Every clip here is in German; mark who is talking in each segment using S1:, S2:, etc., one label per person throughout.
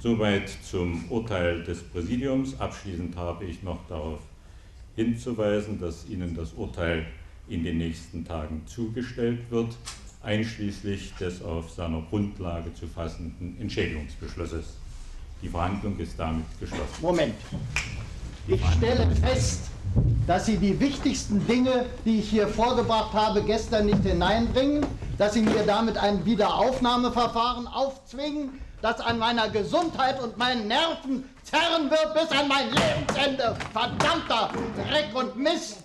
S1: Soweit zum Urteil des Präsidiums. Abschließend habe ich noch darauf hinzuweisen, dass Ihnen das Urteil in den nächsten Tagen zugestellt wird, einschließlich des auf seiner Grundlage zu fassenden Entschädigungsbeschlusses. Die Verhandlung ist damit geschlossen.
S2: Moment. Ich stelle fest, dass Sie die wichtigsten Dinge, die ich hier vorgebracht habe, gestern nicht hineinbringen, dass Sie mir damit ein Wiederaufnahmeverfahren aufzwingen, das an meiner Gesundheit und meinen Nerven zerren wird bis an mein Lebensende. Verdammter Dreck und Mist!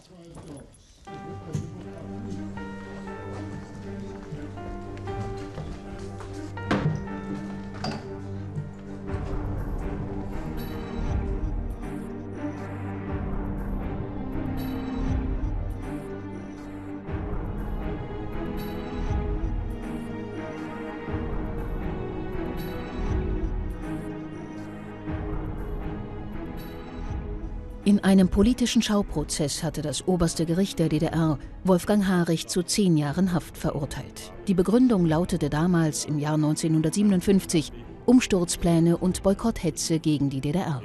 S3: In einem politischen Schauprozess hatte das oberste Gericht der DDR Wolfgang Harich zu 10 Jahren Haft verurteilt. Die Begründung lautete damals im Jahr 1957 Umsturzpläne und Boykotthetze gegen die DDR.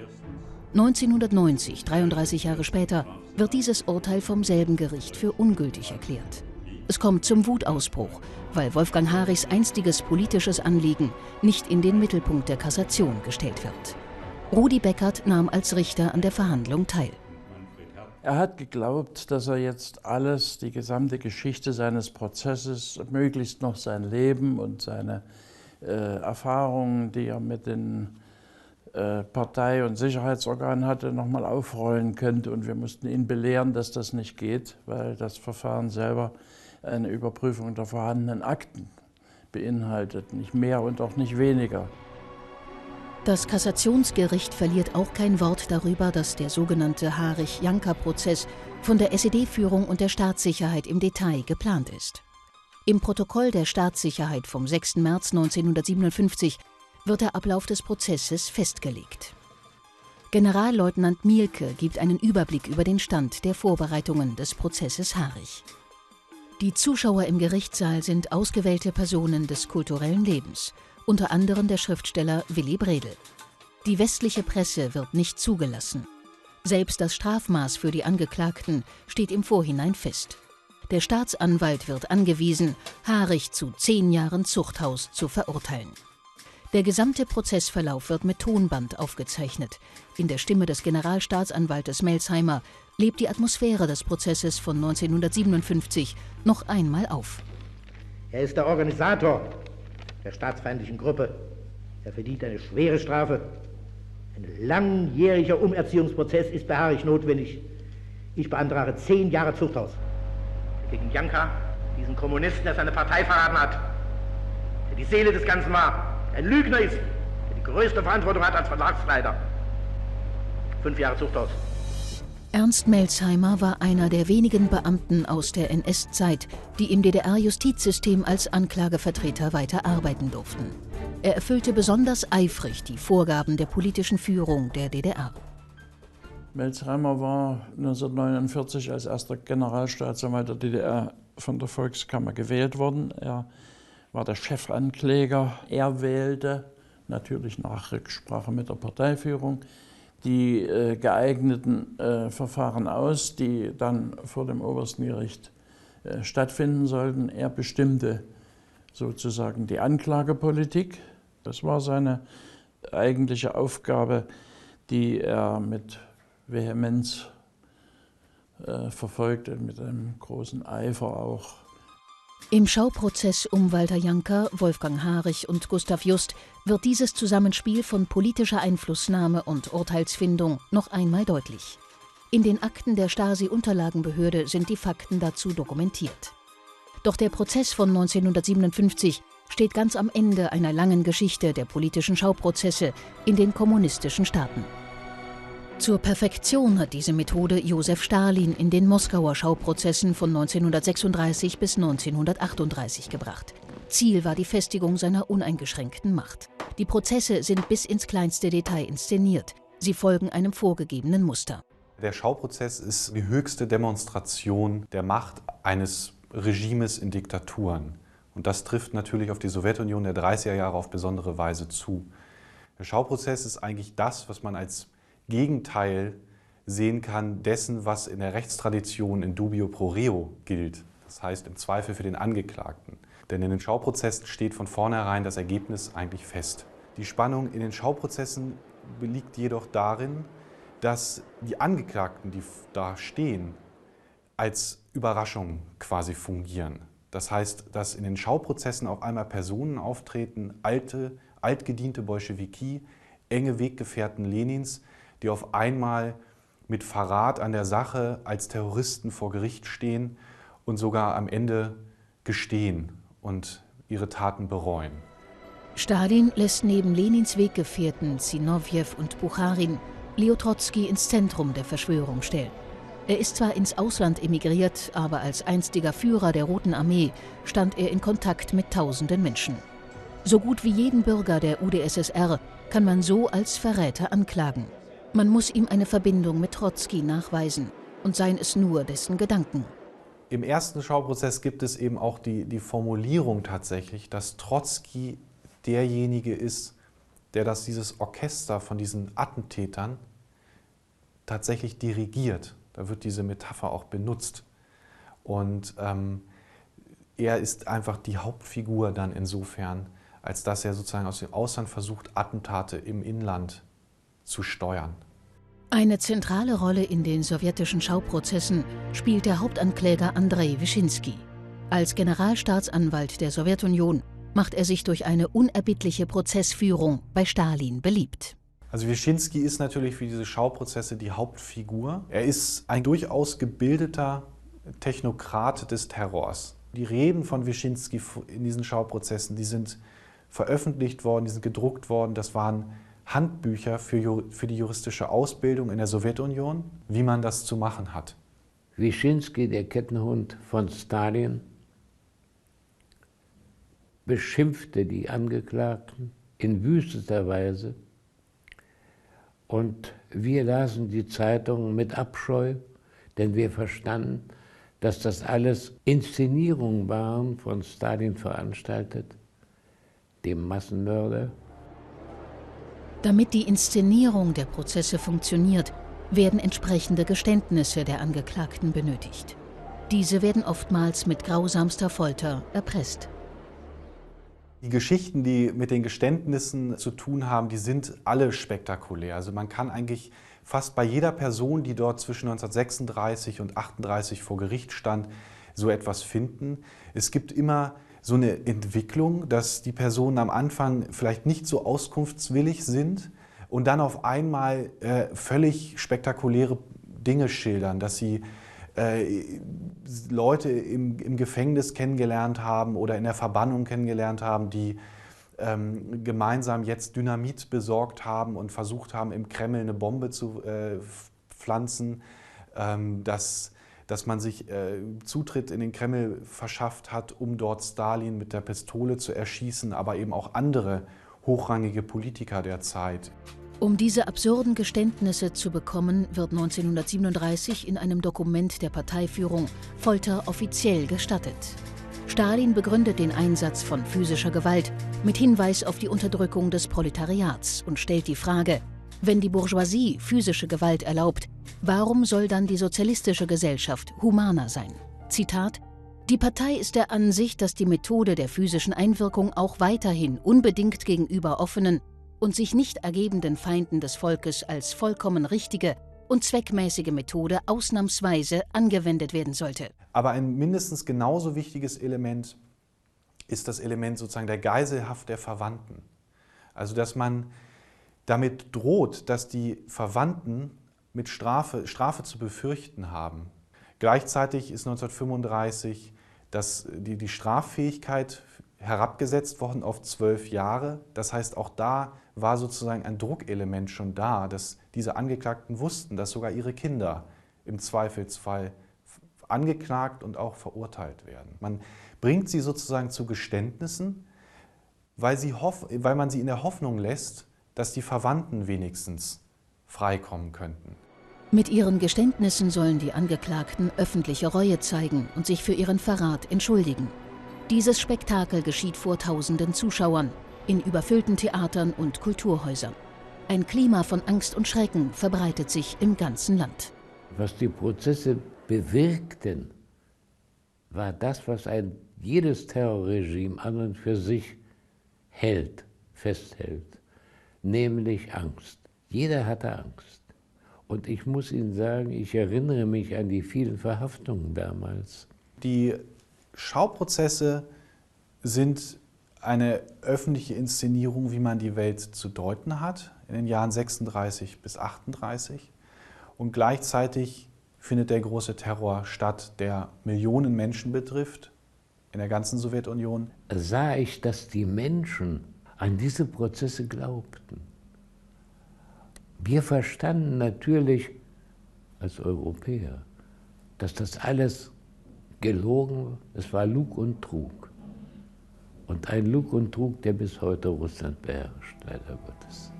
S3: 1990, 33 Jahre später, wird dieses Urteil vom selben Gericht für ungültig erklärt. Es kommt zum Wutausbruch, weil Wolfgang Harichs einstiges politisches Anliegen nicht in den Mittelpunkt der Kassation gestellt wird. Rudi Beckert nahm als Richter an der Verhandlung teil.
S4: Er hat geglaubt, dass er jetzt alles, die gesamte Geschichte seines Prozesses, möglichst noch sein Leben und seine Erfahrungen, die er mit den Partei- und Sicherheitsorganen hatte, nochmal aufrollen könnte. Und wir mussten ihn belehren, dass das nicht geht, weil das Verfahren selber eine Überprüfung der vorhandenen Akten beinhaltet. Nicht mehr und auch nicht weniger.
S3: Das Kassationsgericht verliert auch kein Wort darüber, dass der sogenannte Harich-Janka-Prozess von der SED-Führung und der Staatssicherheit im Detail geplant ist. Im Protokoll der Staatssicherheit vom 6. März 1957 wird der Ablauf des Prozesses festgelegt. Generalleutnant Mielke gibt einen Überblick über den Stand der Vorbereitungen des Prozesses Harich. Die Zuschauer im Gerichtssaal sind ausgewählte Personen des kulturellen Lebens, unter anderem der Schriftsteller Willy Bredel. Die westliche Presse wird nicht zugelassen. Selbst das Strafmaß für die Angeklagten steht im Vorhinein fest. Der Staatsanwalt wird angewiesen, Harich zu 10 Jahren Zuchthaus zu verurteilen. Der gesamte Prozessverlauf wird mit Tonband aufgezeichnet. In der Stimme des Generalstaatsanwaltes Melsheimer lebt die Atmosphäre des Prozesses von 1957 noch einmal auf.
S5: Er ist der Organisator der staatsfeindlichen Gruppe. Er verdient eine schwere Strafe. Ein langjähriger Umerziehungsprozess ist bei Harich notwendig. Ich beantrage 10 Jahre Zuchthaus. Gegen Janka, diesen Kommunisten, der seine Partei verraten hat, der die Seele des Ganzen war, ein Lügner ist, der die größte Verantwortung hat als Verlagsleiter. 5 Jahre Zuchthaus.
S3: Ernst Melsheimer war einer der wenigen Beamten aus der NS-Zeit, die im DDR-Justizsystem als Anklagevertreter weiter arbeiten durften. Er erfüllte besonders eifrig die Vorgaben der politischen Führung der DDR.
S4: Melsheimer war 1949 als erster Generalstaatsanwalt der DDR von der Volkskammer gewählt worden. Er war der Chefankläger. Er wählte, natürlich nach Rücksprache mit der Parteiführung, die geeigneten Verfahren aus, die dann vor dem obersten Gericht stattfinden sollten. Er bestimmte sozusagen die Anklagepolitik. Das war seine eigentliche Aufgabe, die er mit Vehemenz verfolgte, mit einem großen Eifer auch.
S3: Im Schauprozess um Walter Janka, Wolfgang Harich und Gustav Just wird dieses Zusammenspiel von politischer Einflussnahme und Urteilsfindung noch einmal deutlich. In den Akten der Stasi-Unterlagenbehörde sind die Fakten dazu dokumentiert. Doch der Prozess von 1957 steht ganz am Ende einer langen Geschichte der politischen Schauprozesse in den kommunistischen Staaten. Zur Perfektion hat diese Methode Josef Stalin in den Moskauer Schauprozessen von 1936 bis 1938 gebracht. Ziel war die Festigung seiner uneingeschränkten Macht. Die Prozesse sind bis ins kleinste Detail inszeniert. Sie folgen einem vorgegebenen Muster.
S6: Der Schauprozess ist die höchste Demonstration der Macht eines Regimes in Diktaturen. Und das trifft natürlich auf die Sowjetunion der 30er Jahre auf besondere Weise zu. Der Schauprozess ist eigentlich das, was man als Gegenteil sehen kann dessen, was in der Rechtstradition in dubio pro reo gilt. Das heißt im Zweifel für den Angeklagten. Denn in den Schauprozessen steht von vornherein das Ergebnis eigentlich fest. Die Spannung in den Schauprozessen liegt jedoch darin, dass die Angeklagten, die da stehen, als Überraschung quasi fungieren. Das heißt, dass in den Schauprozessen auf einmal Personen auftreten, altgediente Bolschewiki, enge Weggefährten Lenins, die auf einmal mit Verrat an der Sache als Terroristen vor Gericht stehen und sogar am Ende gestehen und ihre Taten bereuen.
S3: Stalin lässt neben Lenins Weggefährten Zinovjew und Bucharin Leo Trotzki ins Zentrum der Verschwörung stellen. Er ist zwar ins Ausland emigriert, aber als einstiger Führer der Roten Armee stand er in Kontakt mit tausenden Menschen. So gut wie jeden Bürger der UdSSR kann man so als Verräter anklagen. Man muss ihm eine Verbindung mit Trotzki nachweisen, und seien es nur dessen Gedanken.
S6: Im ersten Schauprozess gibt es eben auch die Formulierung tatsächlich, dass Trotzki derjenige ist, der dieses Orchester von diesen Attentätern tatsächlich dirigiert. Da wird diese Metapher auch benutzt. Und er ist einfach die Hauptfigur dann insofern, als dass er sozusagen aus dem Ausland versucht, Attentate im Inland zu steuern.
S3: Eine zentrale Rolle in den sowjetischen Schauprozessen spielt der Hauptankläger Andrei Wyszynski. Als Generalstaatsanwalt der Sowjetunion macht er sich durch eine unerbittliche Prozessführung bei Stalin beliebt.
S6: Also Wyszynski ist natürlich für diese Schauprozesse die Hauptfigur. Er ist ein durchaus gebildeter Technokrat des Terrors. Die Reden von Wyszynski in diesen Schauprozessen, die sind veröffentlicht worden, die sind gedruckt worden. Das waren Handbücher für die juristische Ausbildung in der Sowjetunion, wie man das zu machen hat.
S7: Wyszynski, der Kettenhund von Stalin, beschimpfte die Angeklagten in wüstester Weise. Und wir lasen die Zeitungen mit Abscheu, denn wir verstanden, dass das alles Inszenierungen waren, von Stalin veranstaltet, dem Massenmörder.
S3: Damit die Inszenierung der Prozesse funktioniert, werden entsprechende Geständnisse der Angeklagten benötigt. Diese werden oftmals mit grausamster Folter erpresst.
S6: Die Geschichten, die mit den Geständnissen zu tun haben, die sind alle spektakulär. Also man kann eigentlich fast bei jeder Person, die dort zwischen 1936 und 1938 vor Gericht stand, so etwas finden. Es gibt immer so eine Entwicklung, dass die Personen am Anfang vielleicht nicht so auskunftswillig sind und dann auf einmal völlig spektakuläre Dinge schildern, dass sie Leute im Gefängnis kennengelernt haben oder in der Verbannung kennengelernt haben, die gemeinsam jetzt Dynamit besorgt haben und versucht haben, im Kreml eine Bombe zu pflanzen, dass man sich Zutritt in den Kreml verschafft hat, um dort Stalin mit der Pistole zu erschießen, aber eben auch andere hochrangige Politiker der Zeit.
S3: Um diese absurden Geständnisse zu bekommen, wird 1937 in einem Dokument der Parteiführung Folter offiziell gestattet. Stalin begründet den Einsatz von physischer Gewalt mit Hinweis auf die Unterdrückung des Proletariats und stellt die Frage: Wenn die Bourgeoisie physische Gewalt erlaubt, warum soll dann die sozialistische Gesellschaft humaner sein? Zitat: Die Partei ist der Ansicht, dass die Methode der physischen Einwirkung auch weiterhin unbedingt gegenüber offenen und sich nicht ergebenden Feinden des Volkes als vollkommen richtige und zweckmäßige Methode ausnahmsweise angewendet werden sollte.
S6: Aber ein mindestens genauso wichtiges Element ist das Element sozusagen der Geiselhaft der Verwandten. Also dass man damit droht, dass die Verwandten mit Strafe zu befürchten haben. Gleichzeitig ist 1935 die Straffähigkeit herabgesetzt worden auf 12 Jahre. Das heißt, auch da war sozusagen ein Druckelement schon da, dass diese Angeklagten wussten, dass sogar ihre Kinder im Zweifelsfall angeklagt und auch verurteilt werden. Man bringt sie sozusagen zu Geständnissen, weil man sie in der Hoffnung lässt, dass die Verwandten wenigstens freikommen könnten.
S3: Mit ihren Geständnissen sollen die Angeklagten öffentliche Reue zeigen und sich für ihren Verrat entschuldigen. Dieses Spektakel geschieht vor tausenden Zuschauern. in überfüllten Theatern und Kulturhäusern. Ein Klima von Angst und Schrecken verbreitet sich im ganzen Land.
S7: Was die Prozesse bewirkten, war das, was jedes Terrorregime an und für sich festhält, nämlich Angst. Jeder hatte Angst. Und ich muss Ihnen sagen, ich erinnere mich an die vielen Verhaftungen damals.
S6: Die Schauprozesse sind eine öffentliche Inszenierung, wie man die Welt zu deuten hat, in den Jahren 36 bis 38. Und gleichzeitig findet der große Terror statt, der Millionen Menschen betrifft, in der ganzen Sowjetunion.
S7: Sah ich, dass die Menschen an diese Prozesse glaubten. Wir verstanden natürlich als Europäer, dass das alles gelogen war. Es war Lug und Trug. Und ein Lug und Trug, der bis heute Russland beherrscht, leider Gottes.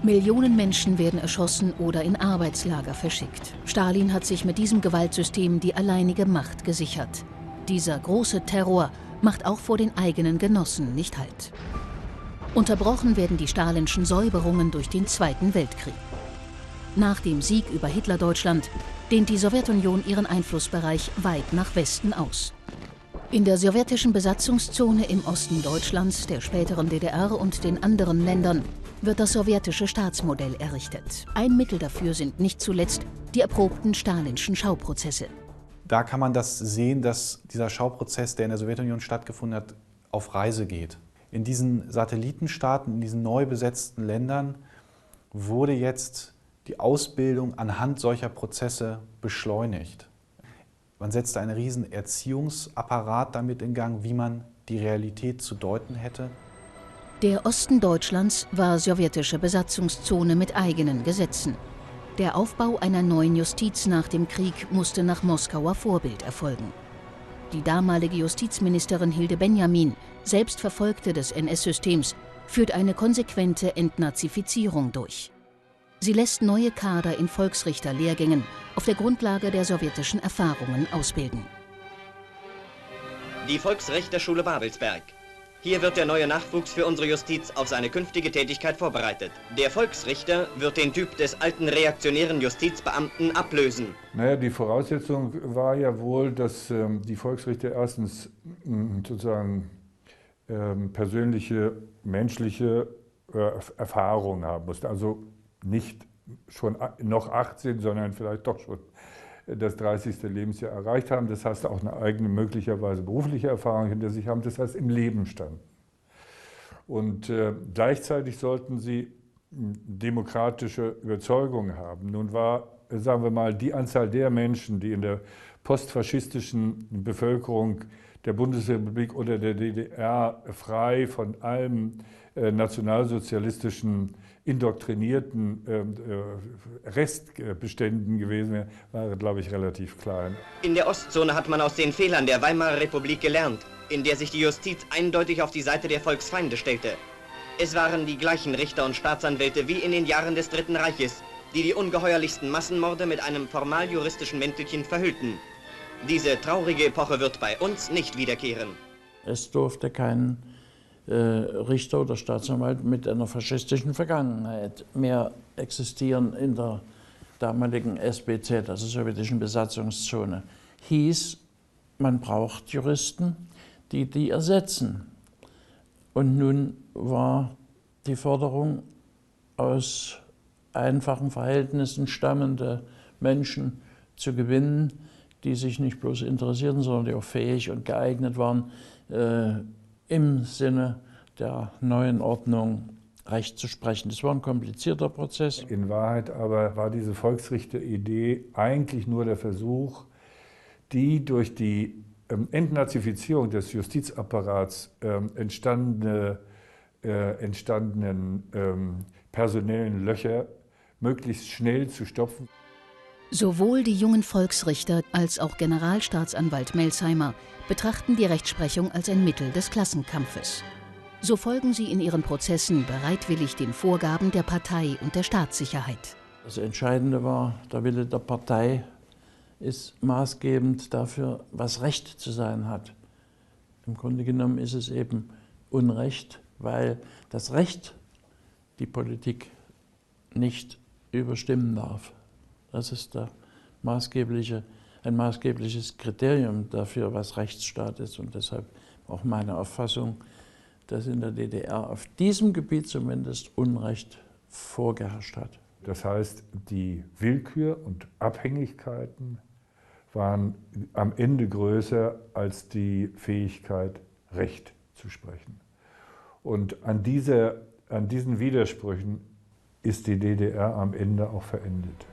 S3: Millionen Menschen werden erschossen oder in Arbeitslager verschickt. Stalin hat sich mit diesem Gewaltsystem die alleinige Macht gesichert. Dieser große Terror macht auch vor den eigenen Genossen nicht Halt. Unterbrochen werden die stalinschen Säuberungen durch den Zweiten Weltkrieg. Nach dem Sieg über Hitlerdeutschland dehnt die Sowjetunion ihren Einflussbereich weit nach Westen aus. In der sowjetischen Besatzungszone im Osten Deutschlands, der späteren DDR und den anderen Ländern wird das sowjetische Staatsmodell errichtet. Ein Mittel dafür sind nicht zuletzt die erprobten stalinschen Schauprozesse.
S6: Da kann man das sehen, dass dieser Schauprozess, der in der Sowjetunion stattgefunden hat, auf Reise geht. In diesen Satellitenstaaten, in diesen neu besetzten Ländern wurde jetzt die Ausbildung anhand solcher Prozesse beschleunigt. Man setzte einen riesen Erziehungsapparat damit in Gang, wie man die Realität zu deuten hätte.
S3: Der Osten Deutschlands war sowjetische Besatzungszone mit eigenen Gesetzen. Der Aufbau einer neuen Justiz nach dem Krieg musste nach Moskauer Vorbild erfolgen. Die damalige Justizministerin Hilde Benjamin, selbst Verfolgte des NS-Systems, führt eine konsequente Entnazifizierung durch. Sie lässt neue Kader in Volksrichterlehrgängen auf der Grundlage der sowjetischen Erfahrungen ausbilden.
S8: Die Volksrichterschule Babelsberg. Hier wird der neue Nachwuchs für unsere Justiz auf seine künftige Tätigkeit vorbereitet. Der Volksrichter wird den Typ des alten reaktionären Justizbeamten ablösen.
S9: Naja, die Voraussetzung war ja wohl, dass die Volksrichter erstens sozusagen persönliche, menschliche Erfahrung haben mussten. Also nicht schon noch 18, sondern vielleicht doch schon das 30. Lebensjahr erreicht haben. Das heißt, auch eine eigene, möglicherweise berufliche Erfahrung hinter sich haben. Das heißt, im Leben standen. Und gleichzeitig sollten sie demokratische Überzeugungen haben. Nun war, sagen wir mal, die Anzahl der Menschen, die in der postfaschistischen Bevölkerung der Bundesrepublik oder der DDR frei von allem nationalsozialistischen, indoktrinierten Restbeständen gewesen wäre, war, glaube ich, relativ klein.
S8: In der Ostzone hat man aus den Fehlern der Weimarer Republik gelernt, in der sich die Justiz eindeutig auf die Seite der Volksfeinde stellte. Es waren die gleichen Richter und Staatsanwälte wie in den Jahren des Dritten Reiches, die die ungeheuerlichsten Massenmorde mit einem formal-juristischen Mäntelchen verhüllten. Diese traurige Epoche wird bei uns nicht wiederkehren.
S4: Es durfte kein Richter oder Staatsanwalt mit einer faschistischen Vergangenheit mehr existieren in der damaligen SBZ, also sowjetischen Besatzungszone. Hieß, man braucht Juristen, die ersetzen. Und nun war die Forderung, aus einfachen Verhältnissen stammende Menschen zu gewinnen, die sich nicht bloß interessierten, sondern die auch fähig und geeignet waren, im Sinne der neuen Ordnung Recht zu sprechen. Das war ein komplizierter Prozess.
S9: In Wahrheit aber war diese Volksrichter-Idee eigentlich nur der Versuch, die durch die Entnazifizierung des Justizapparats entstandenen personellen Löcher möglichst schnell zu stopfen.
S3: Sowohl die jungen Volksrichter als auch Generalstaatsanwalt Melsheimer betrachten die Rechtsprechung als ein Mittel des Klassenkampfes. So folgen sie in ihren Prozessen bereitwillig den Vorgaben der Partei und der Staatssicherheit.
S4: Das Entscheidende war, der Wille der Partei ist maßgebend dafür, was Recht zu sein hat. Im Grunde genommen ist es eben Unrecht, weil das Recht die Politik nicht überstimmen darf. Das ist ein maßgebliches Kriterium dafür, was Rechtsstaat ist. Und deshalb auch meine Auffassung, dass in der DDR auf diesem Gebiet zumindest Unrecht vorgeherrscht hat.
S9: Das heißt, die Willkür und Abhängigkeiten waren am Ende größer als die Fähigkeit, Recht zu sprechen. Und an diesen Widersprüchen ist die DDR am Ende auch verendet.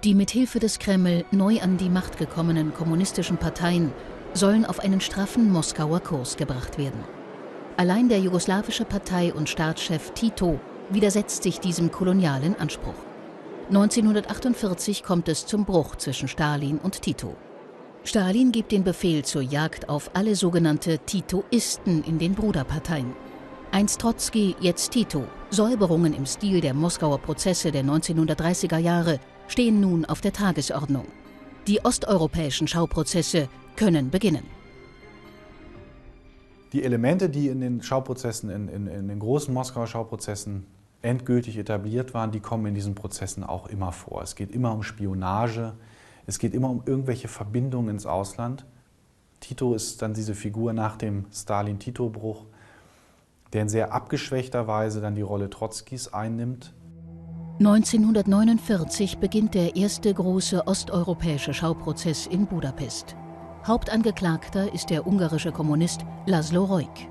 S3: Die mithilfe des Kreml neu an die Macht gekommenen kommunistischen Parteien sollen auf einen straffen Moskauer Kurs gebracht werden. Allein der jugoslawische Partei- und Staatschef Tito widersetzt sich diesem kolonialen Anspruch. 1948 kommt es zum Bruch zwischen Stalin und Tito. Stalin gibt den Befehl zur Jagd auf alle sogenannte Titoisten in den Bruderparteien. Einst Trotzki, jetzt Tito. Säuberungen im Stil der Moskauer Prozesse der 1930er Jahre stehen nun auf der Tagesordnung. Die osteuropäischen Schauprozesse können beginnen.
S6: Die Elemente, die in den Schauprozessen, in den großen Moskauer Schauprozessen endgültig etabliert waren, die kommen in diesen Prozessen auch immer vor. Es geht immer um Spionage, es geht immer um irgendwelche Verbindungen ins Ausland. Tito ist dann diese Figur nach dem Stalin-Tito-Bruch, der in sehr abgeschwächter Weise dann die Rolle Trotzkis einnimmt.
S3: 1949 beginnt der erste große osteuropäische Schauprozess in Budapest. Hauptangeklagter ist der ungarische Kommunist Laszlo Rojk.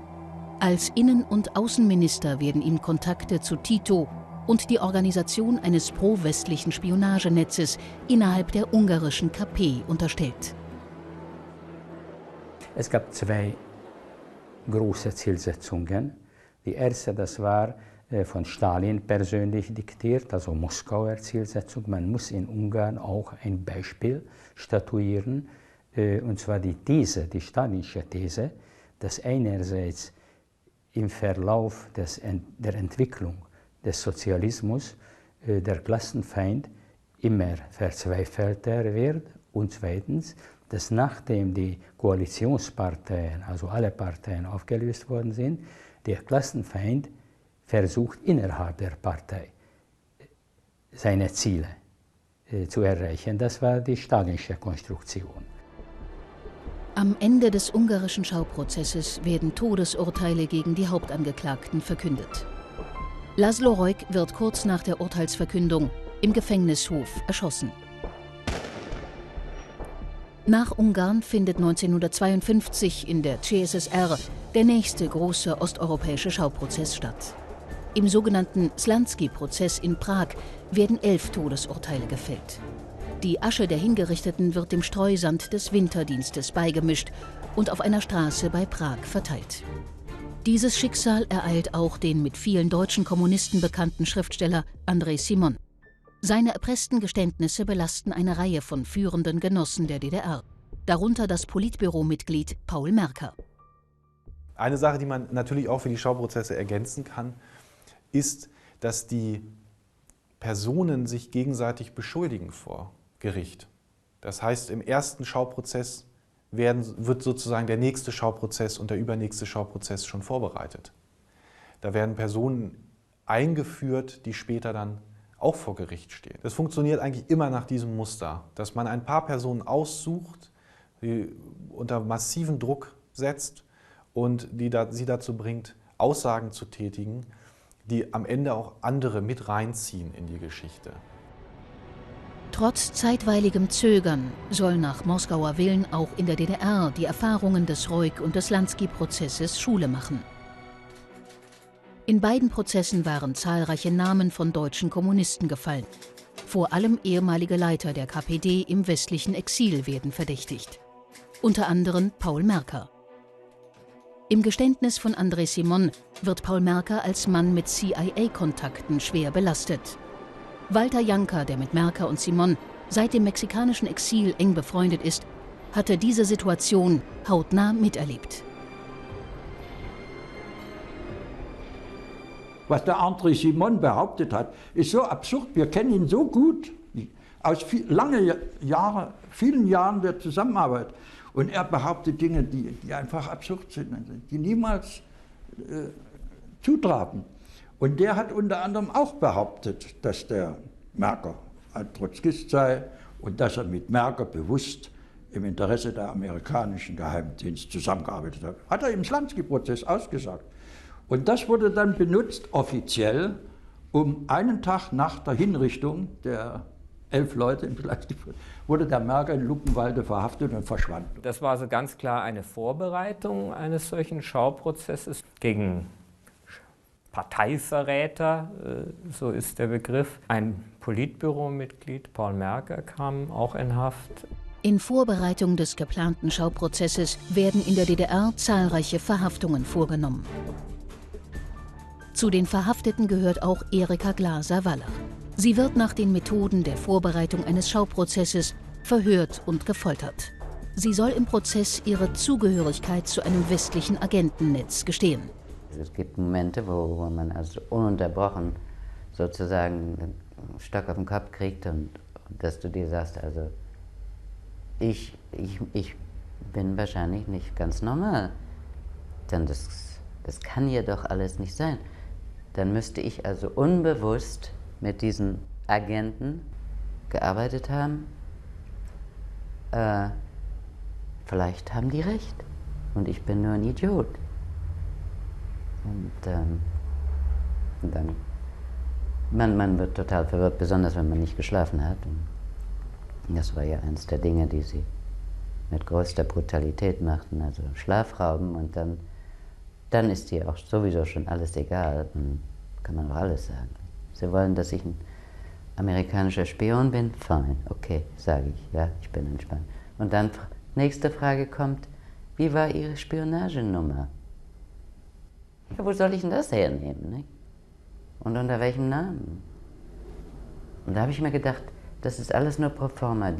S3: Als Innen- und Außenminister werden ihm Kontakte zu Tito und die Organisation eines pro-westlichen Spionagenetzes innerhalb der ungarischen KP unterstellt.
S10: Es gab zwei große Zielsetzungen. Die erste, das war von Stalin persönlich diktiert, also Moskauer Zielsetzung. Man muss in Ungarn auch ein Beispiel statuieren, und zwar die These, die stalinische These, dass einerseits im Verlauf der Entwicklung des Sozialismus der Klassenfeind immer verzweifelter wird und zweitens, dass nachdem die Koalitionsparteien, also alle Parteien aufgelöst worden sind, der Klassenfeind versucht innerhalb der Partei seine Ziele zu erreichen. Das war die stalinische Konstruktion.
S3: Am Ende des ungarischen Schauprozesses werden Todesurteile gegen die Hauptangeklagten verkündet. Laszlo Rojk wird kurz nach der Urteilsverkündung im Gefängnishof erschossen. Nach Ungarn findet 1952 in der CSSR der nächste große osteuropäische Schauprozess statt. Im sogenannten Slański-Prozess in Prag werden 11 Todesurteile gefällt. Die Asche der Hingerichteten wird dem Streusand des Winterdienstes beigemischt und auf einer Straße bei Prag verteilt. Dieses Schicksal ereilt auch den mit vielen deutschen Kommunisten bekannten Schriftsteller André Simon. Seine erpressten Geständnisse belasten eine Reihe von führenden Genossen der DDR, darunter das Politbüromitglied Paul Merker.
S6: Eine Sache, die man natürlich auch für die Schauprozesse ergänzen kann, ist, dass die Personen sich gegenseitig beschuldigen vor Gericht. Das heißt, im ersten Schauprozess wird sozusagen der nächste Schauprozess und der übernächste Schauprozess schon vorbereitet. Da werden Personen eingeführt, die später dann auch vor Gericht stehen. Das funktioniert eigentlich immer nach diesem Muster, dass man ein paar Personen aussucht, die unter massiven Druck setzt und sie dazu bringt, Aussagen zu tätigen, die am Ende auch andere mit reinziehen in die Geschichte.
S3: Trotz zeitweiligem Zögern soll nach Moskauer Willen auch in der DDR die Erfahrungen des Rojk- und des Slański-Prozesses Schule machen. In beiden Prozessen waren zahlreiche Namen von deutschen Kommunisten gefallen. Vor allem ehemalige Leiter der KPD im westlichen Exil werden verdächtigt. Unter anderem Paul Merker. Im Geständnis von André Simon wird Paul Merker als Mann mit CIA-Kontakten schwer belastet. Walter Janka, der mit Merker und Simon seit dem mexikanischen Exil eng befreundet ist, hatte diese Situation hautnah miterlebt.
S11: Was der André Simon behauptet hat, ist so absurd. Wir kennen ihn so gut, aus vielen Jahren der Zusammenarbeit. Und er behauptet Dinge, die einfach absurd sind, die niemals zutraten. Und der hat unter anderem auch behauptet, dass der Merker ein Trotzkist sei und dass er mit Merker bewusst im Interesse der amerikanischen Geheimdienst zusammengearbeitet hat. Hat er im Slansky-Prozess ausgesagt. Und das wurde dann benutzt, offiziell, um einen Tag nach der Hinrichtung der 11 Leute im Slansky-Prozess, wurde der Merker in Luckenwalde verhaftet und verschwand.
S12: Das war also ganz klar eine Vorbereitung eines solchen Schauprozesses gegen Parteiverräter, so ist der Begriff. Ein Politbüromitglied, Paul Merker, kam auch in Haft.
S3: In Vorbereitung des geplanten Schauprozesses werden in der DDR zahlreiche Verhaftungen vorgenommen. Zu den Verhafteten gehört auch Erika Glaser-Wallach. Sie wird nach den Methoden der Vorbereitung eines Schauprozesses verhört und gefoltert. Sie soll im Prozess ihre Zugehörigkeit zu einem westlichen Agentennetz gestehen.
S13: Es gibt Momente, wo man also ununterbrochen sozusagen einen Stock auf den Kopf kriegt und dass du dir sagst, also ich bin wahrscheinlich nicht ganz normal. Denn das kann ja doch alles nicht sein. Dann müsste ich also unbewusst mit diesen Agenten gearbeitet haben. Vielleicht haben die recht und ich bin nur ein Idiot. Und dann man wird total verwirrt, besonders wenn man nicht geschlafen hat. Und das war ja eines der Dinge, die sie mit größter Brutalität machten, also Schlafrauben. Und dann ist ihr auch sowieso schon alles egal, dann kann man auch alles sagen. Sie wollen, dass ich ein amerikanischer Spion bin? Fein, okay, sage ich, ja, ich bin entspannt. Und dann, nächste Frage kommt, wie war Ihre Spionagenummer? Ja, wo soll ich denn das hernehmen, nicht? Und unter welchem Namen? Und da habe ich mir gedacht, das ist alles nur pro forma,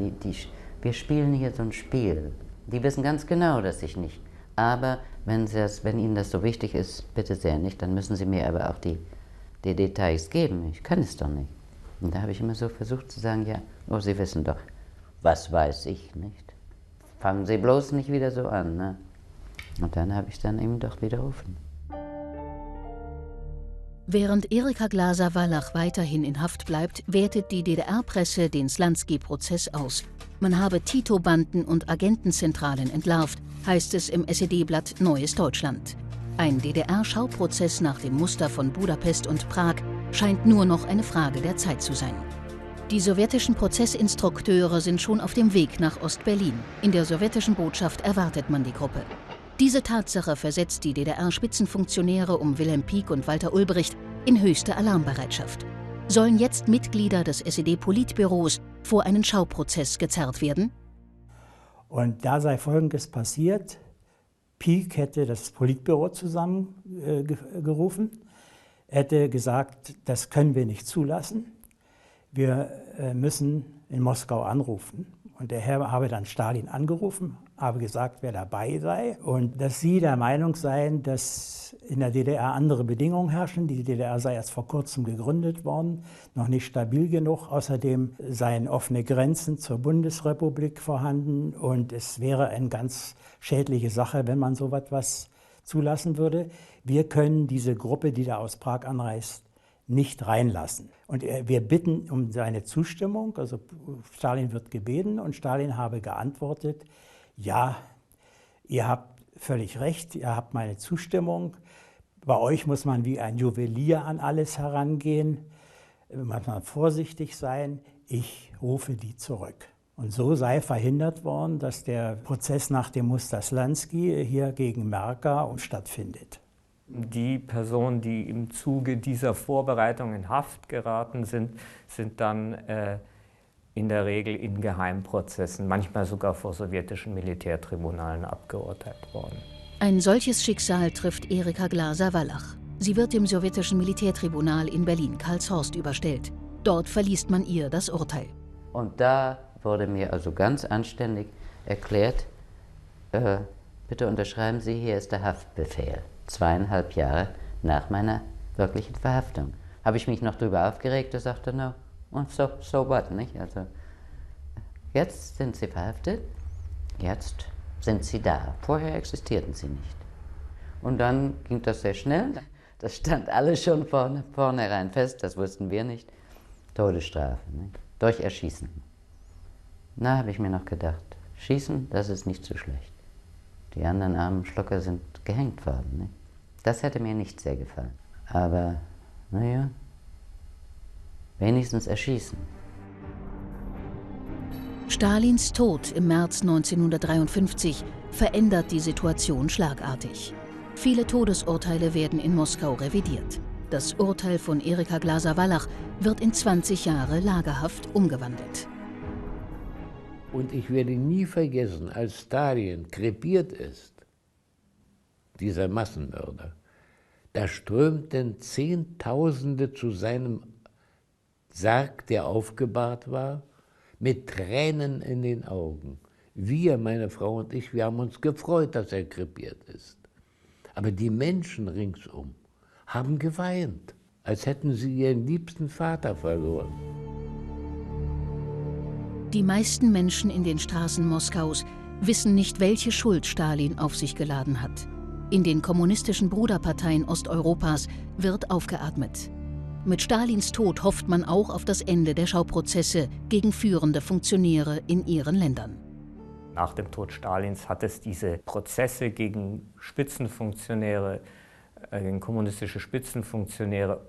S13: wir spielen hier so ein Spiel. Die wissen ganz genau, dass ich nicht. Aber wenn Ihnen das so wichtig ist, bitte sehr nicht, dann müssen Sie mir aber auch die Details geben. Ich kann es doch nicht. Und da habe ich immer so versucht zu sagen, ja, oh, Sie wissen doch, was weiß ich nicht. Fangen Sie bloß nicht wieder so an, ne? Und dann habe ich dann eben doch widerrufen.
S3: Während Erika Glaser-Wallach weiterhin in Haft bleibt, wertet die DDR-Presse den Slansky-Prozess aus. Man habe Tito-Banden und Agentenzentralen entlarvt, heißt es im SED-Blatt Neues Deutschland. Ein DDR-Schauprozess nach dem Muster von Budapest und Prag scheint nur noch eine Frage der Zeit zu sein. Die sowjetischen Prozessinstrukteure sind schon auf dem Weg nach Ost-Berlin. In der sowjetischen Botschaft erwartet man die Gruppe. Diese Tatsache versetzt die DDR-Spitzenfunktionäre um Wilhelm Pieck und Walter Ulbricht in höchste Alarmbereitschaft. Sollen jetzt Mitglieder des SED-Politbüros vor einen Schauprozess gezerrt werden?
S14: Und da sei Folgendes passiert. Pieck hätte das Politbüro zusammengerufen, hätte gesagt, das können wir nicht zulassen. Wir müssen in Moskau anrufen. Und der Herr habe dann Stalin angerufen, habe gesagt, wer dabei sei und dass sie der Meinung seien, dass in der DDR andere Bedingungen herrschen. Die DDR sei erst vor kurzem gegründet worden, noch nicht stabil genug. Außerdem seien offene Grenzen zur Bundesrepublik vorhanden und es wäre eine ganz schädliche Sache, wenn man so etwas zulassen würde. Wir können diese Gruppe, die da aus Prag anreist, nicht reinlassen. Und wir bitten um seine Zustimmung, also Stalin wird gebeten und Stalin habe geantwortet, ja, ihr habt völlig recht, ihr habt meine Zustimmung, bei euch muss man wie ein Juwelier an alles herangehen, muss man vorsichtig sein, ich rufe die zurück. Und so sei verhindert worden, dass der Prozess nach dem Muster Slansky hier gegen Merker stattfindet.
S12: Die Personen, die im Zuge dieser Vorbereitung in Haft geraten sind, sind dann in der Regel in Geheimprozessen, manchmal sogar vor sowjetischen Militärtribunalen abgeurteilt worden.
S3: Ein solches Schicksal trifft Erika Glaser-Wallach. Sie wird dem sowjetischen Militärtribunal in Berlin-Karlshorst überstellt. Dort verliest man ihr das Urteil.
S13: Und da wurde mir also ganz anständig erklärt, bitte unterschreiben Sie, hier ist der Haftbefehl. 2,5 Jahre nach meiner wirklichen Verhaftung. Habe ich mich noch darüber aufgeregt, er sagte, no, und so what, nicht? Also, jetzt sind Sie verhaftet, jetzt sind Sie da. Vorher existierten Sie nicht. Und dann ging das sehr schnell. Das stand alles schon vornherein fest, das wussten wir nicht. Todesstrafe, ne? Durch Erschießen. Na, habe ich mir noch gedacht, Schießen, das ist nicht so schlecht. Die anderen armen Schlucker sind gehängt worden. Ne? Das hätte mir nicht sehr gefallen. Aber, naja, wenigstens erschießen.
S3: Stalins Tod im März 1953 verändert die Situation schlagartig. Viele Todesurteile werden in Moskau revidiert. Das Urteil von Erika Glaser-Wallach wird in 20 Jahre Lagerhaft umgewandelt.
S7: Und ich werde nie vergessen, als Stalin krepiert ist, dieser Massenmörder, da strömten Zehntausende zu seinem Sarg, der aufgebahrt war, mit Tränen in den Augen. Wir, meine Frau und ich, wir haben uns gefreut, dass er krepiert ist. Aber die Menschen ringsum haben geweint, als hätten sie ihren liebsten Vater verloren.
S3: Die meisten Menschen in den Straßen Moskaus wissen nicht, welche Schuld Stalin auf sich geladen hat. In den kommunistischen Bruderparteien Osteuropas wird aufgeatmet. Mit Stalins Tod hofft man auch auf das Ende der Schauprozesse gegen führende Funktionäre in ihren Ländern.
S12: Nach dem Tod Stalins hat es diese Prozesse gegen Spitzenfunktionäre, gegen kommunistische Spitzenfunktionäre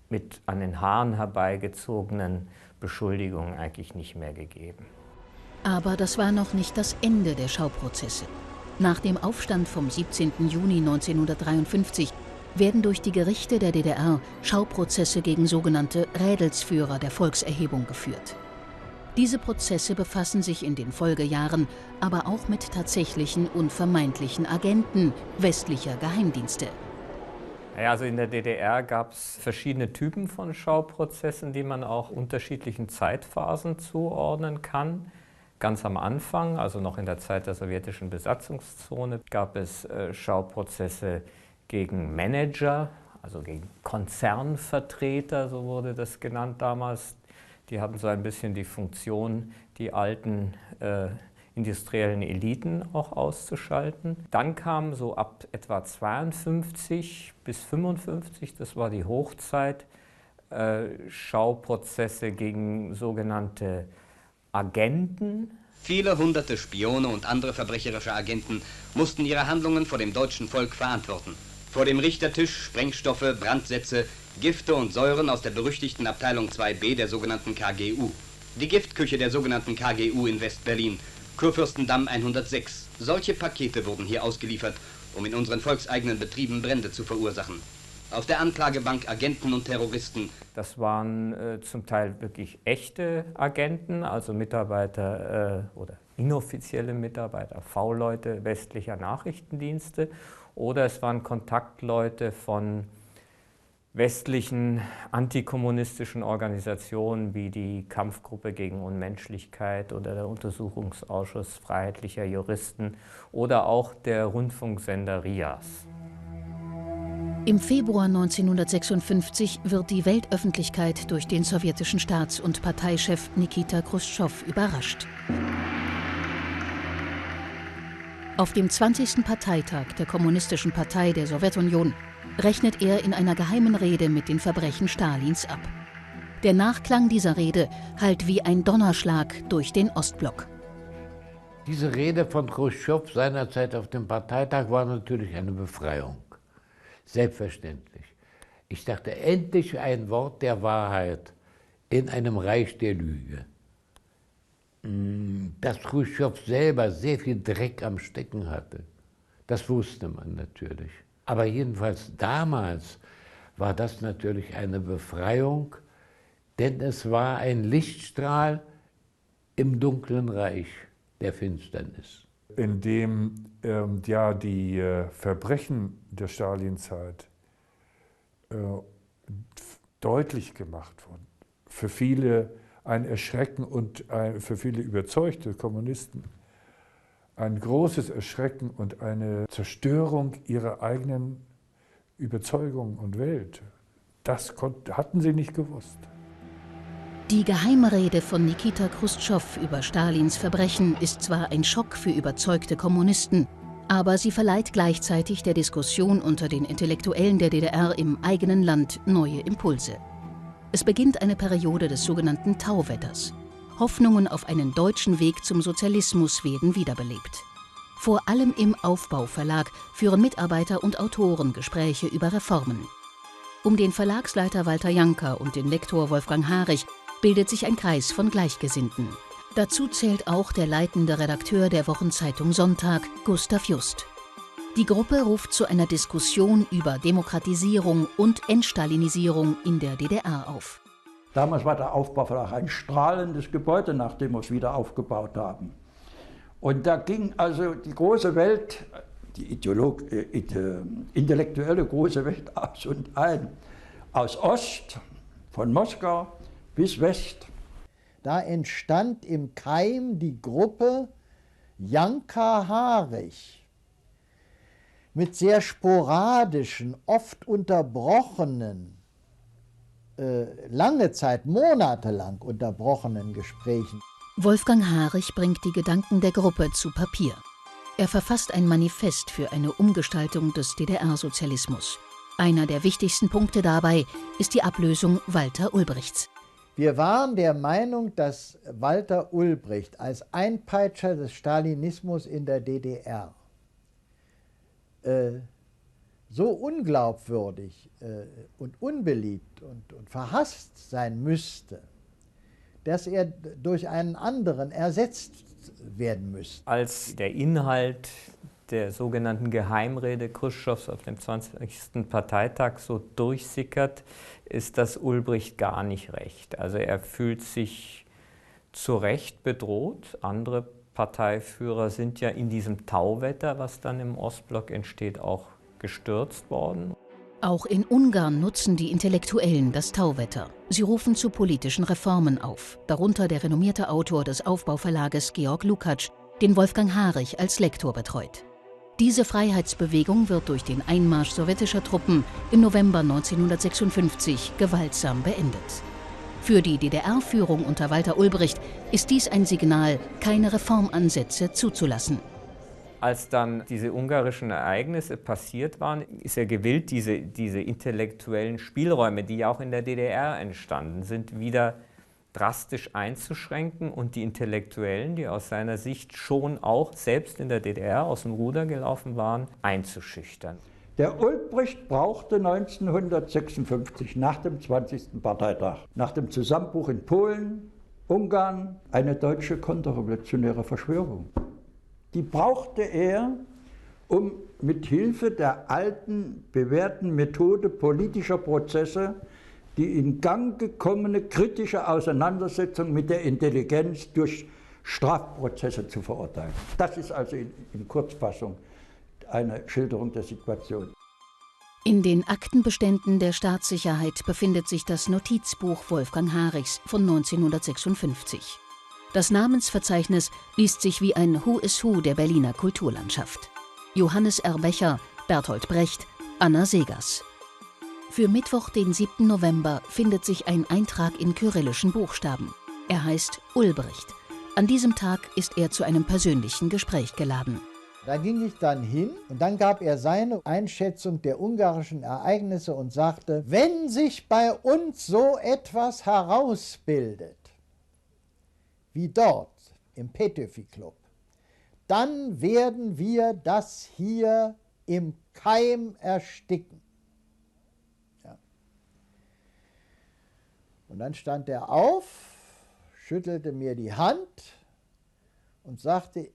S12: mit an den Haaren herbeigezogenen Beschuldigungen eigentlich nicht mehr gegeben.
S3: Aber das war noch nicht das Ende der Schauprozesse. Nach dem Aufstand vom 17. Juni 1953 werden durch die Gerichte der DDR Schauprozesse gegen sogenannte Rädelsführer der Volkserhebung geführt. Diese Prozesse befassen sich in den Folgejahren aber auch mit tatsächlichen und vermeintlichen Agenten westlicher Geheimdienste.
S12: Ja, also in der DDR gab es verschiedene Typen von Schauprozessen, die man auch unterschiedlichen Zeitphasen zuordnen kann. Ganz am Anfang, also noch in der Zeit der sowjetischen Besatzungszone, gab es Schauprozesse gegen Manager, also gegen Konzernvertreter, so wurde das genannt damals. Die haben so ein bisschen die Funktion, die alten industriellen Eliten auch auszuschalten. Dann kam so ab etwa 52 bis 55, das war die Hochzeit, Schauprozesse gegen sogenannte Agenten.
S15: Viele hunderte Spione und andere verbrecherische Agenten mussten ihre Handlungen vor dem deutschen Volk verantworten. Vor dem Richtertisch Sprengstoffe, Brandsätze, Gifte und Säuren aus der berüchtigten Abteilung 2b der sogenannten KGU. Die Giftküche der sogenannten KGU in West-Berlin, Kurfürstendamm 106. Solche Pakete wurden hier ausgeliefert, um in unseren volkseigenen Betrieben Brände zu verursachen. Auf der Anklagebank Agenten und Terroristen.
S12: Das waren zum Teil wirklich echte Agenten, also Mitarbeiter oder inoffizielle Mitarbeiter, V-Leute westlicher Nachrichtendienste. Oder es waren Kontaktleute von westlichen antikommunistischen Organisationen wie die Kampfgruppe gegen Unmenschlichkeit oder der Untersuchungsausschuss freiheitlicher Juristen oder auch der Rundfunksender RIAS.
S3: Im Februar 1956 wird die Weltöffentlichkeit durch den sowjetischen Staats- und Parteichef Nikita Chruschtschow überrascht. Auf dem 20. Parteitag der Kommunistischen Partei der Sowjetunion rechnet er in einer geheimen Rede mit den Verbrechen Stalins ab. Der Nachklang dieser Rede hallt wie ein Donnerschlag durch den Ostblock.
S7: Diese Rede von Chruschtschow seinerzeit auf dem Parteitag war natürlich eine Befreiung. Selbstverständlich. Ich dachte, endlich ein Wort der Wahrheit in einem Reich der Lüge. Dass Chruschtschow selber sehr viel Dreck am Stecken hatte, das wusste man natürlich. Aber jedenfalls damals war das natürlich eine Befreiung, denn es war ein Lichtstrahl im dunklen Reich der Finsternis.
S9: In dem die Verbrechen der Stalinzeit deutlich gemacht wurden. Für viele ein Erschrecken und für viele überzeugte Kommunisten ein großes Erschrecken und eine Zerstörung ihrer eigenen Überzeugung und Welt. Das hatten sie nicht gewusst.
S3: Die Geheimrede von Nikita Chruschtschow über Stalins Verbrechen ist zwar ein Schock für überzeugte Kommunisten, Aber sie verleiht gleichzeitig der Diskussion unter den Intellektuellen der DDR im eigenen Land neue Impulse. Es beginnt eine Periode des sogenannten Tauwetters. Hoffnungen auf einen deutschen Weg zum Sozialismus werden wiederbelebt. Vor allem im Aufbau-Verlag führen Mitarbeiter und Autoren Gespräche über Reformen. Um den Verlagsleiter Walter Janker und den Lektor Wolfgang Harich bildet sich ein Kreis von Gleichgesinnten. Dazu zählt auch der leitende Redakteur der Wochenzeitung Sonntag, Gustav Just. Die Gruppe ruft zu einer Diskussion über Demokratisierung und Entstalinisierung in der DDR auf.
S11: Damals war der Aufbauverlag ein strahlendes Gebäude, nachdem wir es wieder aufgebaut haben. Und da ging also die große Welt, die intellektuelle große Welt aus und ein. Aus Ost, von Moskau bis West.
S2: Da entstand im Keim die Gruppe Janker-Harich mit sehr sporadischen, oft unterbrochenen, lange Zeit, monatelang unterbrochenen Gesprächen.
S3: Wolfgang Harich bringt die Gedanken der Gruppe zu Papier. Er verfasst ein Manifest für eine Umgestaltung des DDR-Sozialismus. Einer der wichtigsten Punkte dabei ist die Ablösung Walter Ulbrichts.
S2: Wir waren der Meinung, dass Walter Ulbricht als Einpeitscher des Stalinismus in der DDR so unglaubwürdig und unbeliebt und verhasst sein müsste, dass er durch einen anderen ersetzt werden müsste.
S12: Als der Inhalt der sogenannten Geheimrede Chruschtschows auf dem 20. Parteitag so durchsickert, ist das Ulbricht gar nicht recht. Also er fühlt sich zu Recht bedroht. Andere Parteiführer sind ja in diesem Tauwetter, was dann im Ostblock entsteht, auch gestürzt worden.
S3: Auch in Ungarn nutzen die Intellektuellen das Tauwetter. Sie rufen zu politischen Reformen auf, darunter der renommierte Autor des Aufbauverlages Georg Lukács, den Wolfgang Harich als Lektor betreut. Diese Freiheitsbewegung wird durch den Einmarsch sowjetischer Truppen im November 1956 gewaltsam beendet. Für die DDR-Führung unter Walter Ulbricht ist dies ein Signal, keine Reformansätze zuzulassen.
S12: Als dann diese ungarischen Ereignisse passiert waren, ist er gewillt, diese intellektuellen Spielräume, die ja auch in der DDR entstanden sind, wieder drastisch einzuschränken und die Intellektuellen, die aus seiner Sicht schon auch selbst in der DDR aus dem Ruder gelaufen waren, einzuschüchtern.
S11: Der Ulbricht brauchte 1956 nach dem 20. Parteitag, nach dem Zusammenbruch in Polen, Ungarn, eine deutsche konterrevolutionäre Verschwörung. Die brauchte er, um mit Hilfe der alten, bewährten Methode politischer Prozesse die in Gang gekommene kritische Auseinandersetzung mit der Intelligenz durch Strafprozesse zu verurteilen. Das ist also in Kurzfassung eine Schilderung der Situation.
S3: In den Aktenbeständen der Staatssicherheit befindet sich das Notizbuch Wolfgang Harichs von 1956. Das Namensverzeichnis liest sich wie ein Who is Who der Berliner Kulturlandschaft. Johannes R. Becher, Bertolt Brecht, Anna Seghers. Für Mittwoch, den 7. November, findet sich ein Eintrag in kyrillischen Buchstaben. Er heißt Ulbricht. An diesem Tag ist er zu einem persönlichen Gespräch geladen.
S2: Da ging ich dann hin und dann gab er seine Einschätzung der ungarischen Ereignisse und sagte, wenn sich bei uns so etwas herausbildet, wie dort im Petöfi-Club, dann werden wir das hier im Keim ersticken. Ja. Und dann stand er auf, schüttelte mir die Hand und sagte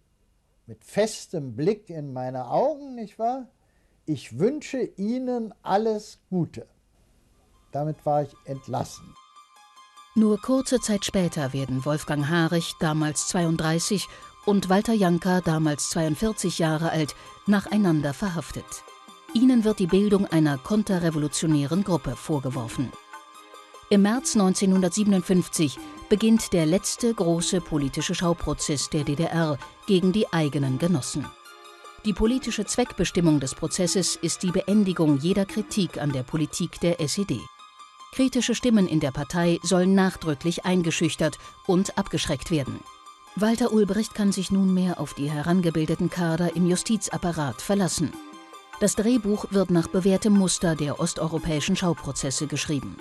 S2: mit festem Blick in meine Augen, nicht wahr? Ich wünsche Ihnen alles Gute. Damit war ich entlassen.
S3: Nur kurze Zeit später werden Wolfgang Harich, damals 32, und Walter Janker, damals 42 Jahre alt, nacheinander verhaftet. Ihnen wird die Bildung einer konterrevolutionären Gruppe vorgeworfen. Im März 1957 beginnt der letzte große politische Schauprozess der DDR gegen die eigenen Genossen. Die politische Zweckbestimmung des Prozesses ist die Beendigung jeder Kritik an der Politik der SED. Kritische Stimmen in der Partei sollen nachdrücklich eingeschüchtert und abgeschreckt werden. Walter Ulbricht kann sich nunmehr auf die herangebildeten Kader im Justizapparat verlassen. Das Drehbuch wird nach bewährtem Muster der osteuropäischen Schauprozesse geschrieben.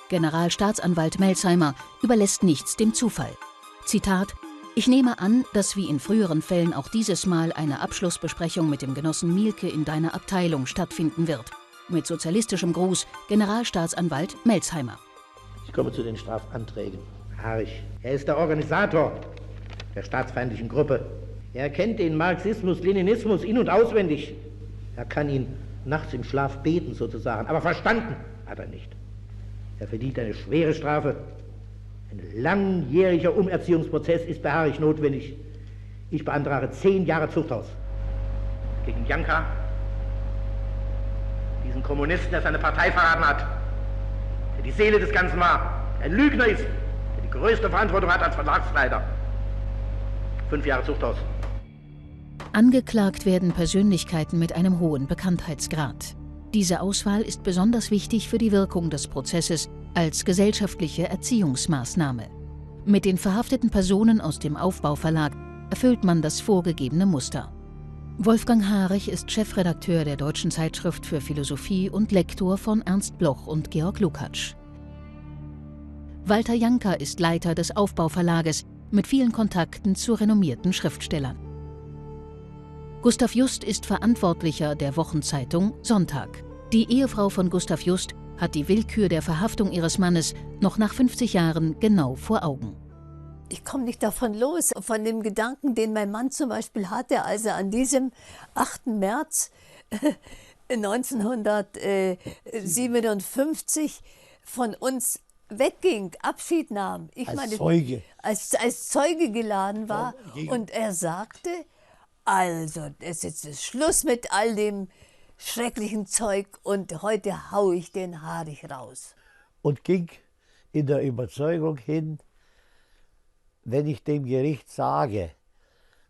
S3: Generalstaatsanwalt Melsheimer überlässt nichts dem Zufall. Zitat: Ich nehme an, dass wie in früheren Fällen auch dieses Mal eine Abschlussbesprechung mit dem Genossen Mielke in deiner Abteilung stattfinden wird. Mit sozialistischem Gruß, Generalstaatsanwalt Melsheimer.
S5: Ich komme zu den Strafanträgen. Harich, er ist der Organisator der staatsfeindlichen Gruppe. Er kennt den Marxismus, Leninismus in- und auswendig. Er kann ihn nachts im Schlaf beten sozusagen, aber verstanden hat er nicht. Er verdient eine schwere Strafe. Ein langjähriger Umerziehungsprozess ist bei Harich notwendig. Ich beantrage 10 Jahre Zuchthaus. Gegen Janka, diesen Kommunisten, der seine Partei verraten hat, der die Seele des Ganzen war, ein Lügner ist, der die größte Verantwortung hat als Verlagsleiter. 5 Jahre Zuchthaus.
S3: Angeklagt werden Persönlichkeiten mit einem hohen Bekanntheitsgrad. Diese Auswahl ist besonders wichtig für die Wirkung des Prozesses als gesellschaftliche Erziehungsmaßnahme. Mit den verhafteten Personen aus dem Aufbauverlag erfüllt man das vorgegebene Muster. Wolfgang Harich ist Chefredakteur der Deutschen Zeitschrift für Philosophie und Lektor von Ernst Bloch und Georg Lukács. Walter Janka ist Leiter des Aufbauverlages mit vielen Kontakten zu renommierten Schriftstellern. Gustav Just ist Verantwortlicher der Wochenzeitung Sonntag. Die Ehefrau von Gustav Just hat die Willkür der Verhaftung ihres Mannes noch nach 50 Jahren genau vor Augen.
S16: Ich komme nicht davon los, von dem Gedanken, den mein Mann zum Beispiel hatte, als er an diesem 8. März 1957 von uns wegging, Abschied nahm.
S17: Zeuge.
S16: Als Zeuge geladen war. Und er sagte, also, es ist Schluss mit all dem schrecklichen Zeug und heute hau ich den Harich raus.
S17: Und ging in der Überzeugung hin, wenn ich dem Gericht sage,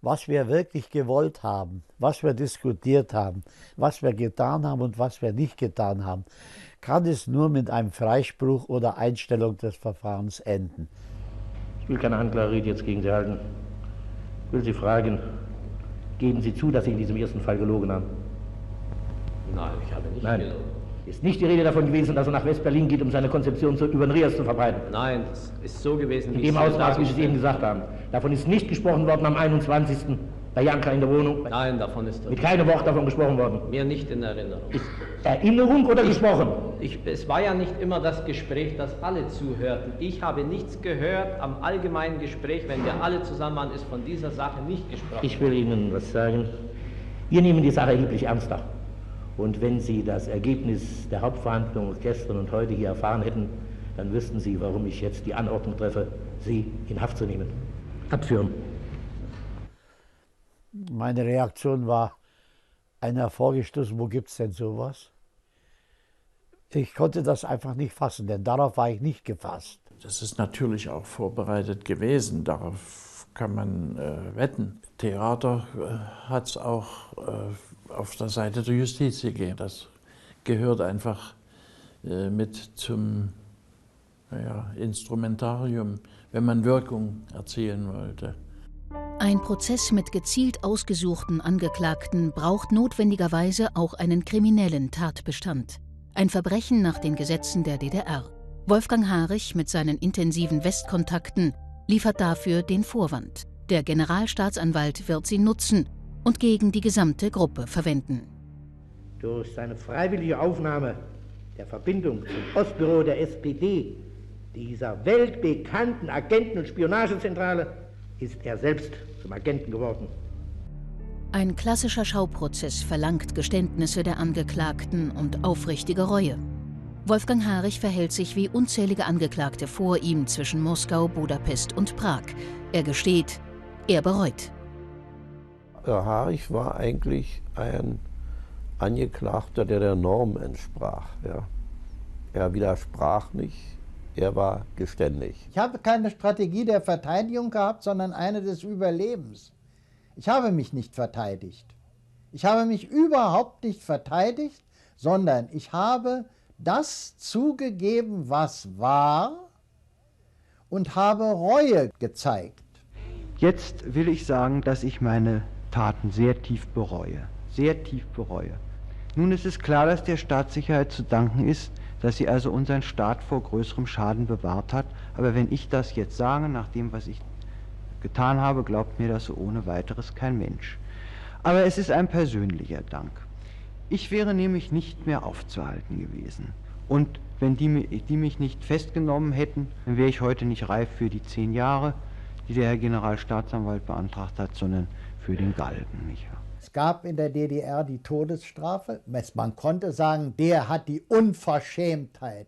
S17: was wir wirklich gewollt haben, was wir diskutiert haben, was wir getan haben und was wir nicht getan haben, kann es nur mit einem Freispruch oder Einstellung des Verfahrens enden.
S5: Ich will keine Anklagerede jetzt gegen Sie halten. Ich will Sie fragen, geben Sie zu, dass Sie in diesem ersten Fall gelogen haben?
S18: Nein, ich habe nicht
S5: Nein.
S18: gelogen.
S5: Ist nicht die Rede davon gewesen, dass er nach West-Berlin geht, um seine Konzeption über den Rias zu verbreiten?
S18: Nein, das ist so gewesen,
S5: In
S18: wie
S5: dem
S18: es
S5: Ausmaß, wie Sie es
S18: dargestellt
S5: eben gesagt haben. Davon ist nicht gesprochen worden am 21. bei Janka in der Wohnung.
S18: Nein, davon ist
S5: Mit keinem Wort davon gesprochen worden.
S18: mir nicht in Erinnerung.
S5: Ist Erinnerung oder gesprochen?
S18: Es war ja nicht immer das Gespräch, das alle zuhörten. Ich habe nichts gehört am allgemeinen Gespräch, wenn wir alle zusammen waren, ist von dieser Sache nicht gesprochen.
S5: Ich will Ihnen was sagen. Wir nehmen die Sache erheblich ernster. Und wenn Sie das Ergebnis der Hauptverhandlung gestern und heute hier erfahren hätten, dann wüssten Sie, warum ich jetzt die Anordnung treffe, Sie in Haft zu nehmen. Abführen.
S17: Meine Reaktion war, einer vorgestoßen, wo gibt es denn sowas? Ich konnte das einfach nicht fassen, denn darauf war ich nicht gefasst.
S4: Das ist natürlich auch vorbereitet gewesen, darauf kann man wetten. Theater hat es auch auf der Seite der Justiz gegeben. Das gehört einfach mit zum Instrumentarium, wenn man Wirkung erzielen wollte.
S3: Ein Prozess mit gezielt ausgesuchten Angeklagten braucht notwendigerweise auch einen kriminellen Tatbestand. Ein Verbrechen nach den Gesetzen der DDR. Wolfgang Harich mit seinen intensiven Westkontakten liefert dafür den Vorwand. Der Generalstaatsanwalt wird sie nutzen und gegen die gesamte Gruppe verwenden.
S5: Durch seine freiwillige Aufnahme der Verbindung zum Ostbüro der SPD, dieser weltbekannten Agenten- und Spionagezentrale, ist er selbst zum Agenten geworden.
S3: Ein klassischer Schauprozess verlangt Geständnisse der Angeklagten und aufrichtige Reue. Wolfgang Harich verhält sich wie unzählige Angeklagte vor ihm zwischen Moskau, Budapest und Prag. Er gesteht, er bereut.
S19: Harich war eigentlich ein Angeklagter, der Norm entsprach. Ja. Er widersprach nicht, er war geständig.
S2: Ich habe keine Strategie der Verteidigung gehabt, sondern eine des Überlebens. Ich habe mich nicht verteidigt. Ich habe mich überhaupt nicht verteidigt, sondern ich habe das zugegeben, was war, und habe Reue gezeigt.
S20: Jetzt will ich sagen, dass ich meine Taten sehr tief bereue. Sehr tief bereue. Nun ist es klar, dass der Staatssicherheit zu danken ist, dass sie also unseren Staat vor größerem Schaden bewahrt hat. Aber wenn ich das jetzt sage, nach dem, was ich getan habe, glaubt mir das so ohne weiteres kein Mensch. Aber es ist ein persönlicher Dank. Ich wäre nämlich nicht mehr aufzuhalten gewesen. Und wenn die mich nicht festgenommen hätten, dann wäre ich heute nicht reif für die 10 Jahre, die der Herr Generalstaatsanwalt beantragt hat, sondern für den Galgen. Nicht wahr?
S2: Es gab in der DDR die Todesstrafe. Man konnte sagen, der hat die Unverschämtheit,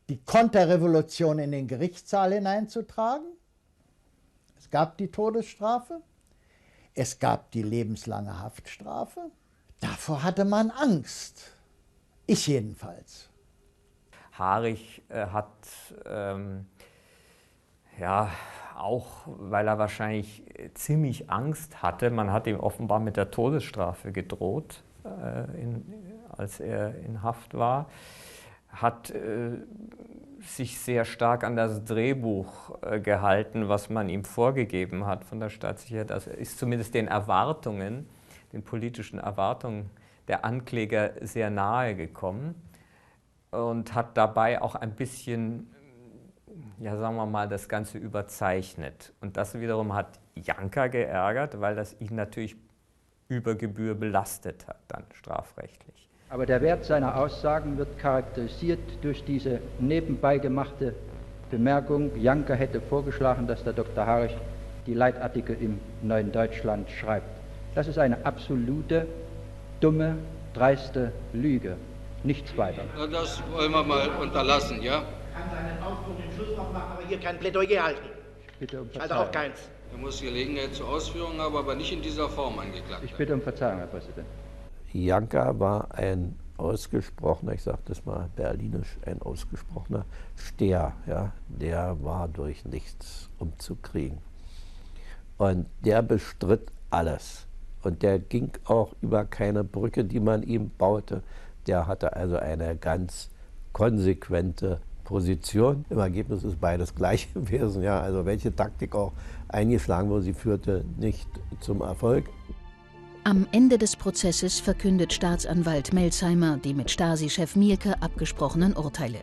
S2: die Konterrevolution in den Gerichtssaal hineinzutragen. Es gab die Todesstrafe. Es gab die lebenslange Haftstrafe. Davor hatte man Angst. Ich jedenfalls.
S12: Haarig hat ja auch, weil er wahrscheinlich ziemlich Angst hatte, man hat ihm offenbar mit der Todesstrafe gedroht, als er in Haft war, hat sich sehr stark an das Drehbuch gehalten, was man ihm vorgegeben hat von der Staatssicherheit. Also ist zumindest den Erwartungen, den politischen Erwartungen der Ankläger sehr nahe gekommen und hat dabei auch ein bisschen, ja sagen wir mal, das Ganze überzeichnet. Und das wiederum hat Janka geärgert, weil das ihn natürlich über Gebühr belastet hat, dann strafrechtlich.
S21: Aber der Wert seiner Aussagen wird charakterisiert durch diese nebenbei gemachte Bemerkung, Janka hätte vorgeschlagen, dass der Dr. Haarig die Leitartikel im Neuen Deutschland schreibt. Das ist eine absolute, dumme, dreiste Lüge. Nichts weiter.
S22: Das wollen wir mal unterlassen, ja?
S5: Ich kann seinen Ausdruck den Schluss noch machen, aber hier kein Plädoyer halten.
S21: Bitte um
S5: ich halte auch keins.
S22: Er muss Gelegenheit zur Ausführung haben, aber nicht in dieser Form angeklagt.
S21: Ich bitte um Verzeihung, Herr Präsident.
S19: Janka war ein ausgesprochener, ich sage das mal berlinisch, ein ausgesprochener Steher. Ja? Der war durch nichts umzukriegen. Und der bestritt alles. Und der ging auch über keine Brücke, die man ihm baute. Der hatte also eine ganz konsequente Position. Im Ergebnis ist beides gleich gewesen. Ja? Also welche Taktik auch eingeschlagen wurde, sie führte nicht zum Erfolg.
S3: Am Ende des Prozesses verkündet Staatsanwalt Melsheimer die mit Stasi-Chef Mielke abgesprochenen Urteile.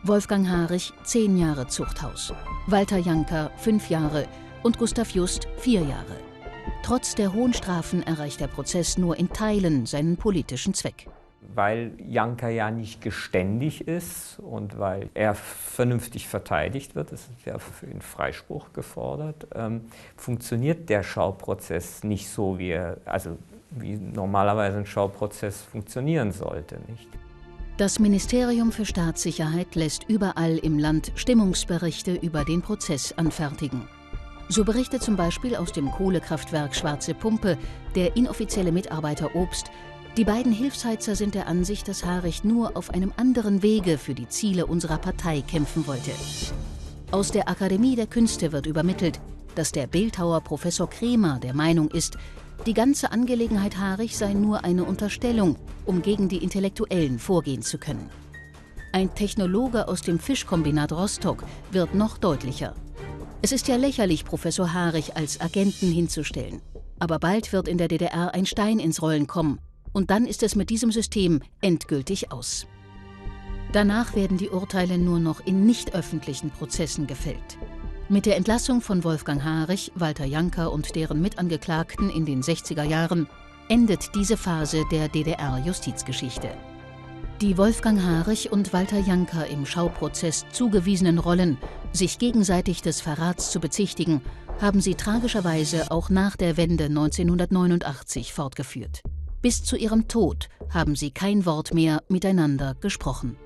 S3: Wolfgang Haarig 10 Jahre Zuchthaus, Walter Janka 5 Jahre und Gustav Just 4 Jahre. Trotz der hohen Strafen erreicht der Prozess nur in Teilen seinen politischen Zweck.
S12: Weil Janka ja nicht geständig ist und weil er vernünftig verteidigt wird, es ist ja für ihn Freispruch gefordert, funktioniert der Schauprozess nicht so, wie normalerweise ein Schauprozess funktionieren sollte. Nicht?
S3: Das Ministerium für Staatssicherheit lässt überall im Land Stimmungsberichte über den Prozess anfertigen. So berichtet zum Beispiel aus dem Kohlekraftwerk Schwarze Pumpe der inoffizielle Mitarbeiter Obst, die beiden Hilfsheizer sind der Ansicht, dass Haarig nur auf einem anderen Wege für die Ziele unserer Partei kämpfen wollte. Aus der Akademie der Künste wird übermittelt, dass der Bildhauer Professor Kremer der Meinung ist, die ganze Angelegenheit Haarig sei nur eine Unterstellung, um gegen die Intellektuellen vorgehen zu können. Ein Technologe aus dem Fischkombinat Rostock wird noch deutlicher. Es ist ja lächerlich, Professor Haarig als Agenten hinzustellen. Aber bald wird in der DDR ein Stein ins Rollen kommen. Und dann ist es mit diesem System endgültig aus. Danach werden die Urteile nur noch in nicht öffentlichen Prozessen gefällt. Mit der Entlassung von Wolfgang Haarig, Walter Janka und deren Mitangeklagten in den 60er Jahren endet diese Phase der DDR-Justizgeschichte. Die Wolfgang Haarig und Walter Janka im Schauprozess zugewiesenen Rollen, sich gegenseitig des Verrats zu bezichtigen, haben sie tragischerweise auch nach der Wende 1989 fortgeführt. Bis zu ihrem Tod haben sie kein Wort mehr miteinander gesprochen.